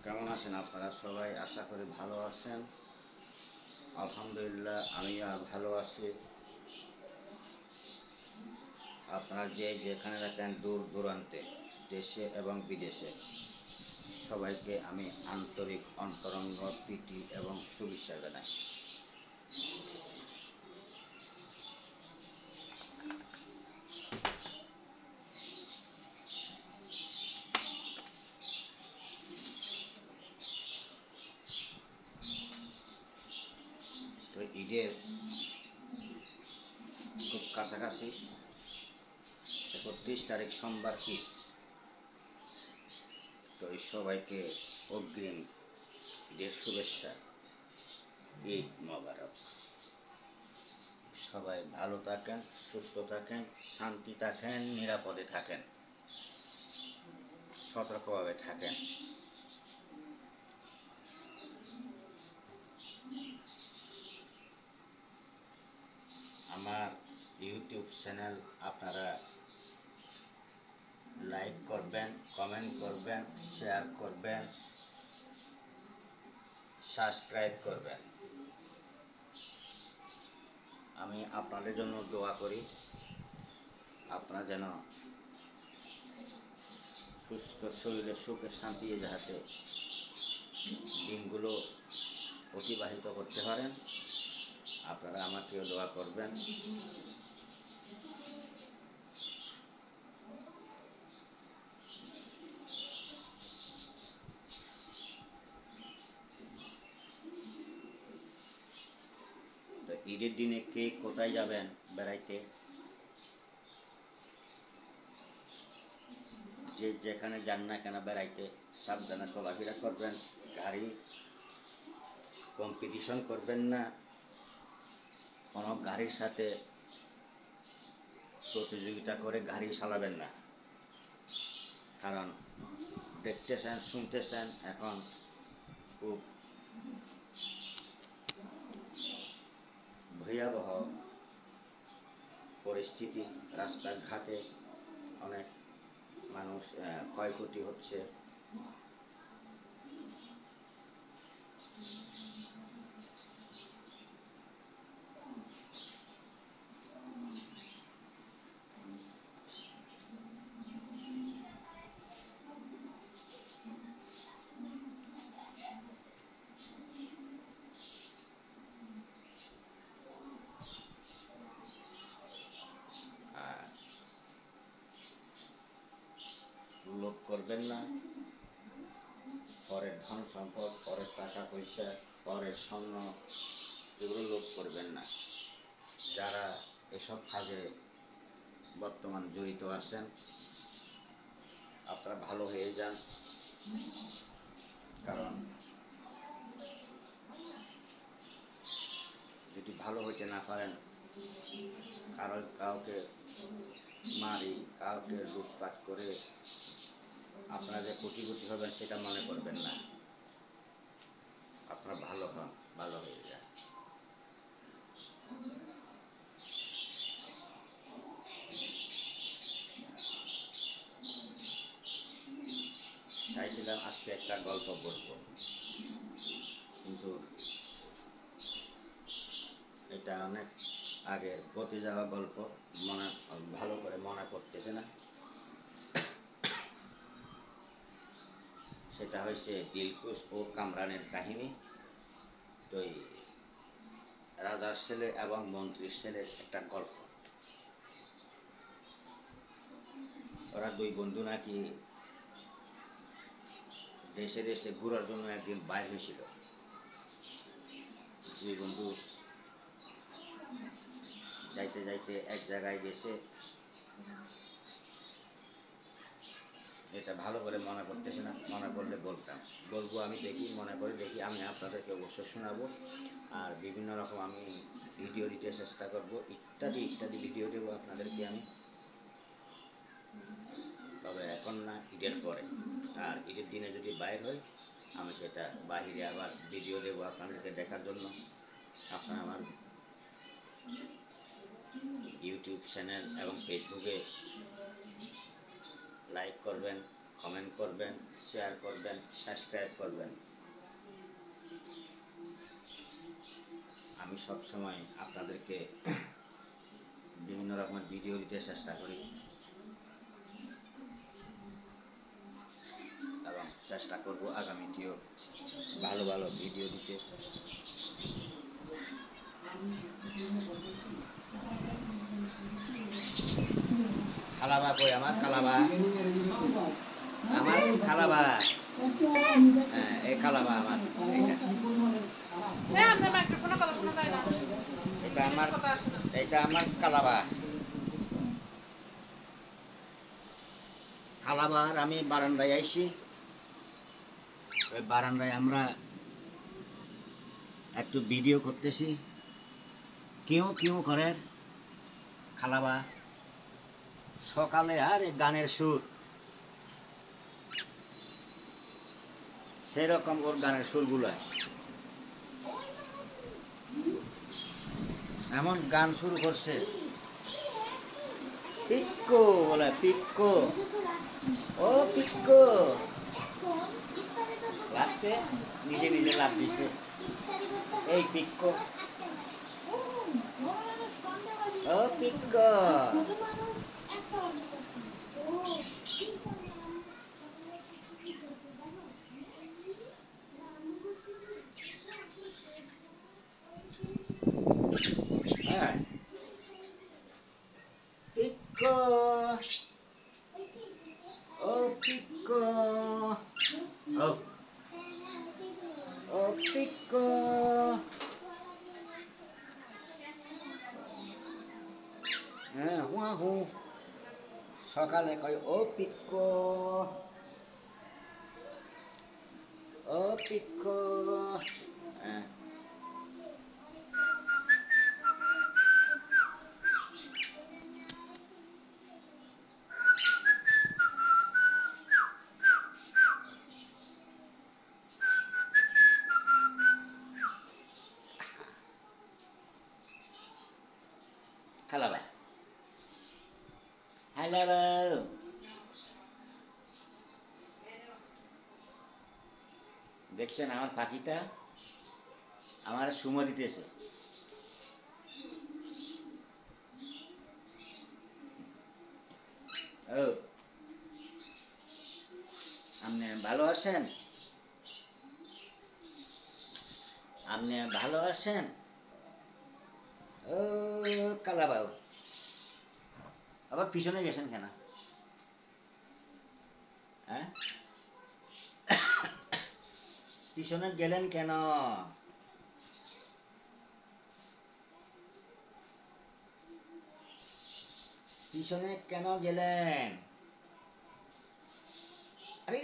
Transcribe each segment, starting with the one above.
কেমন আছেন আপনারা সবাই? আশা করি ভালো আছেন। আলহামদুলিল্লাহ আমিও ভালো আছি। আপনারা যেখানে থাকেন দূর দূরান্তে, দেশে এবং বিদেশে, সবাইকে আমি আন্তরিক অন্তরঙ্গ প্রীতি এবং শুভেচ্ছা জানাই। তো ঈদের খুব কাছাকাছি, 31 তারিখ সোমবার ঈদ। তো এই সবাইকে অগ্রিম ঈদের শুভেচ্ছা, ঈদ মোবারক। সবাই ভালো থাকেন, সুস্থ থাকেন, শান্তি থাকেন, নিরাপদে থাকেন, সতর্কভাবে থাকেন। আমার ইউটিউব চ্যানেল আপনারা লাইক করবেন, কমেন্ট করবেন, শেয়ার করবেন, সাবস্ক্রাইব করবেন। আমি আপনাদের জন্য দোয়া করি, আপনারা যেন সুস্থ শরীরে সুখে শান্তিতে যাতে দিনগুলো অতিবাহিত করতে পারেন। আপনারা আমাকেও দোয়া করবেন। তো ঈদের দিনে কে কোথায় যাবেন বেড়াইতে, যে যেখানে যান না কেন বেড়াইতে, সাবধানে চলাফেরা করবেন। গাড়ি কম্পিটিশন করবেন না, কোনো গাড়ির সাথে প্রতিযোগিতা করে গাড়ি চালাবেন না। কারণ দেখতেছেন, শুনতেছেন এখন খুব ভয়াবহ পরিস্থিতি। রাস্তাঘাটে অনেক মানুষ ক্ষয়ক্ষতি হচ্ছে। আর লোভ করবেন না, পরের ধন সম্পদ, পরের টাকা পয়সা, পরের স্বর্ণ, এগুলো লোভ করবেন না। যারা এসব কাজে বর্তমান জড়িত আছেন, আপনারা ভালো হয়ে যান। কারণ যদি ভালো হইতে না পারেন, কাউকে মারি, কাউকে লুটপাট করে আপনারা যে কোটিপতি হবেন সেটা মনে করবেন না। আপনারা ভালো হন, ভালো হয়ে যান। চাইছিলাম আজকে একটা গল্প বলবো, কিন্তু এটা অনেক আগের ঘটে যাওয়া গল্প, মনে ভালো করে মনে পড়তেছে না। সেটা হয়েছে দিলখুশ ও কামরানের কাহিনী। তো এই রাজার ছেলে এবং মন্ত্রীর ছেলের একটা গল্প। ওরা দুই বন্ধু নাকি দেশে দেশে ঘোরার জন্য একদিন বাইর হয়েছিল। দুই বন্ধু যাইতে যাইতে এক জায়গায় গেছে, এটা ভালো করে মনে করতেছে না, মনে করলে বলবো আমি, দেখি মনে করে দেখি, আমি আপনাদেরকে অবশ্যই শোনাবো। আর বিভিন্ন রকম আমি ভিডিও দিতে চেষ্টা করব, ইত্যাদি ইত্যাদি ভিডিও দেবো আপনাদেরকে আমি, তবে এখন না, ঈদের পরে। আর ঈদের দিনে যদি বাইর হয়, আমি সেটা বাহিরে আবার ভিডিও দেবো আপনাদেরকে দেখার জন্য। আপনারা আমার ইউটিউব চ্যানেল এবং ফেসবুকে লাইক করবেন, কমেন্ট করবেন, শেয়ার করবেন, সাবস্ক্রাইব করবেন। আমি সবসময় আপনাদেরকে বিভিন্ন রকমের ভিডিও দিতে চেষ্টা করি এবং চেষ্টা করব আগামীতেও ভালো ভালো ভিডিও দিতে। খালাবা কই আমার খালাবা, আমার খালাবা, হ্যাঁ এই খালাবা আমার, এটা আমার খালাবা। খালাবার আমি বারান্দায় আইছি, ওই বারান্দায় আমরা একটু ভিডিও করতেছি। কেউ কেউ করে খালাবা সকালে আর গানের সুর, সেরকম ওর গানের সুরগুলা এমন গান শুরু করছে, পিক্কো বলে, পিক্কো ও পিক্কো, লাস্টে নিজে নিজে লাভ দিছে, এই পিক্কো ও পিক্কো। হ্যাঁ পিক্কো ও পিক্কো ও ও পিক্কো, হ্যাঁ হুয়া হু, সকালে কয় ও পিক্কো ও পিক্কো, হ্যাঁ খালাবা হ্যালো, দেখছেন আমার পাখিটা আমার সুমো দিতেছে। ও আপনি ভালো আছেন, আপনি ভালো আছেন ও কালাবাউ, আবার পিছনে গেছেন কেন? হ্যাঁ পিছনে গেলেন কেন? পিছনে কেন গেলেন? আরে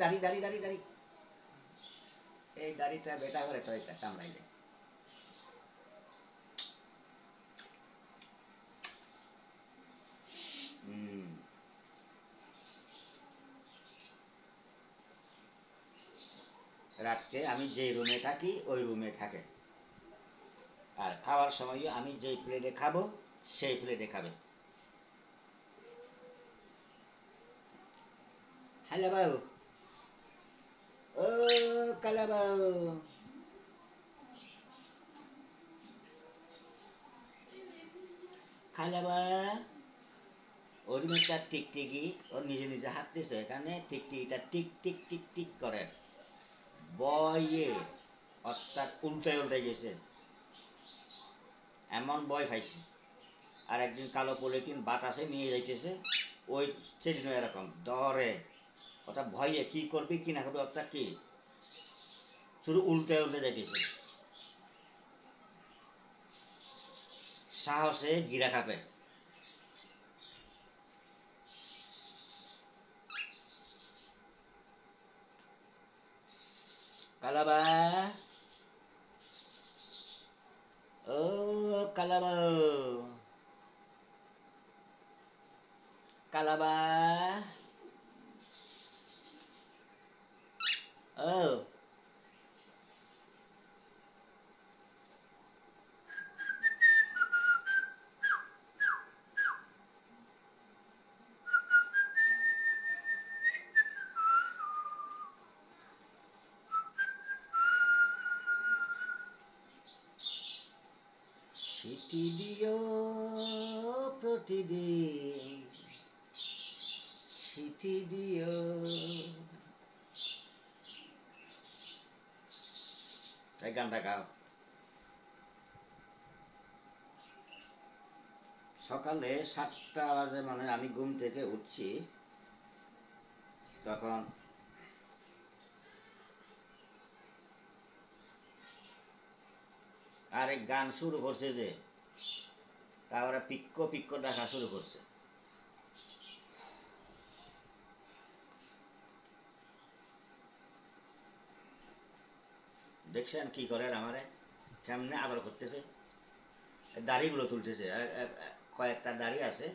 দাড়ি দাড়ি দাড়ি দাড়ি, এই দাড়িটা বেটা করে তো এটা কামড়াইলে। রাত্রে আমি যে রুমে থাকি ওই রুমে থাকে, আর খাওয়ার সময়ও আমি যেই প্লেটে খাবো সেই প্লেটে খাবে। হ্যালো বাবু ও কালা বাবু, খালাবা ওর একটা টিকটিকি, ওর নিজে নিজে হাঁটতেছে এখানে, টিকটিকিটা টিক টিক টিক টিক করে বয়ে, অর্থাৎ উল্টে উল্টে গেছে, এমন ভয় খাইছে। আর একদিন কালো পলিথিন বাতাসে নিয়ে যাইতেছে, ওই সেদিনও এরকম ডরে, ওটা ভয়ে কি করবি কি না করবি ওটা কি শুধু উল্টে উল্টে যাইতেছে, সাহসে গিরা খাপে। কালাবা ও কালাবা কালাবা ও স্মৃতি দিও প্রতিদিন, স্মৃতি দিও। এই গানটা গাও। সকালে 7টা বাজে মানে আমি ঘুম থেকে উঠছি, তখন আরেক গান শুরু করছে যে, তারপরে পিক্কো পিক্কো দেখা শুরু করছে। দেখছেন কি করে আমারে, কেমনে আদর করতেছে, দাড়িগুলো তুলতেছে, কয়েকটা দাড়ি আছে,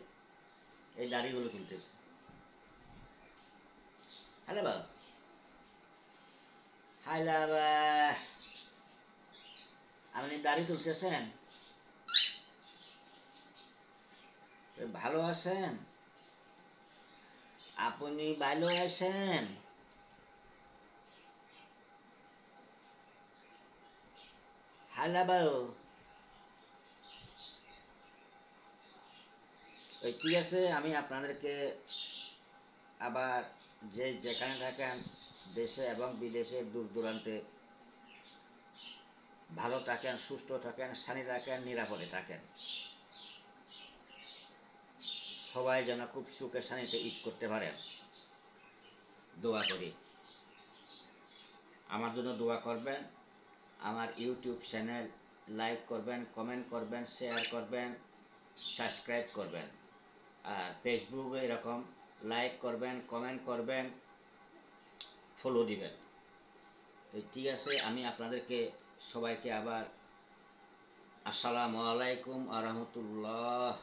এই দাড়িগুলো তুলতেছে। হ্যালো বাবা, হাইলা বা, আপনি দাড়ি তুলতেছেন, ভালো আছেন, আপনি ভালো আছেন? হাইলা বাবু, ঠিক আছে, আমি আপনাদেরকে আবার যে যেখানে থাকেন, দেশে এবং বিদেশে, দূর দূরান্তে, ভালো থাকেন, সুস্থ থাকেন, শানি থাকেন, নিরাপদে থাকেন। সবাই যেন খুব সুখে শানিতে ঈদ করতে পারেন, দোয়া করি। আমার জন্য দোয়া করবেন। আমার ইউটিউব চ্যানেল লাইক করবেন, কমেন্ট করবেন, শেয়ার করবেন, সাবস্ক্রাইব করবেন। আর ফেসবুকে এরকম লাইক করবেন, কমেন্ট করবেন, ফলো দিবেন। ঠিক আছে, আমি আপনাদেরকে সবাইকে আবার আসসালামু আলাইকুম আ রহমতুল্লাহ।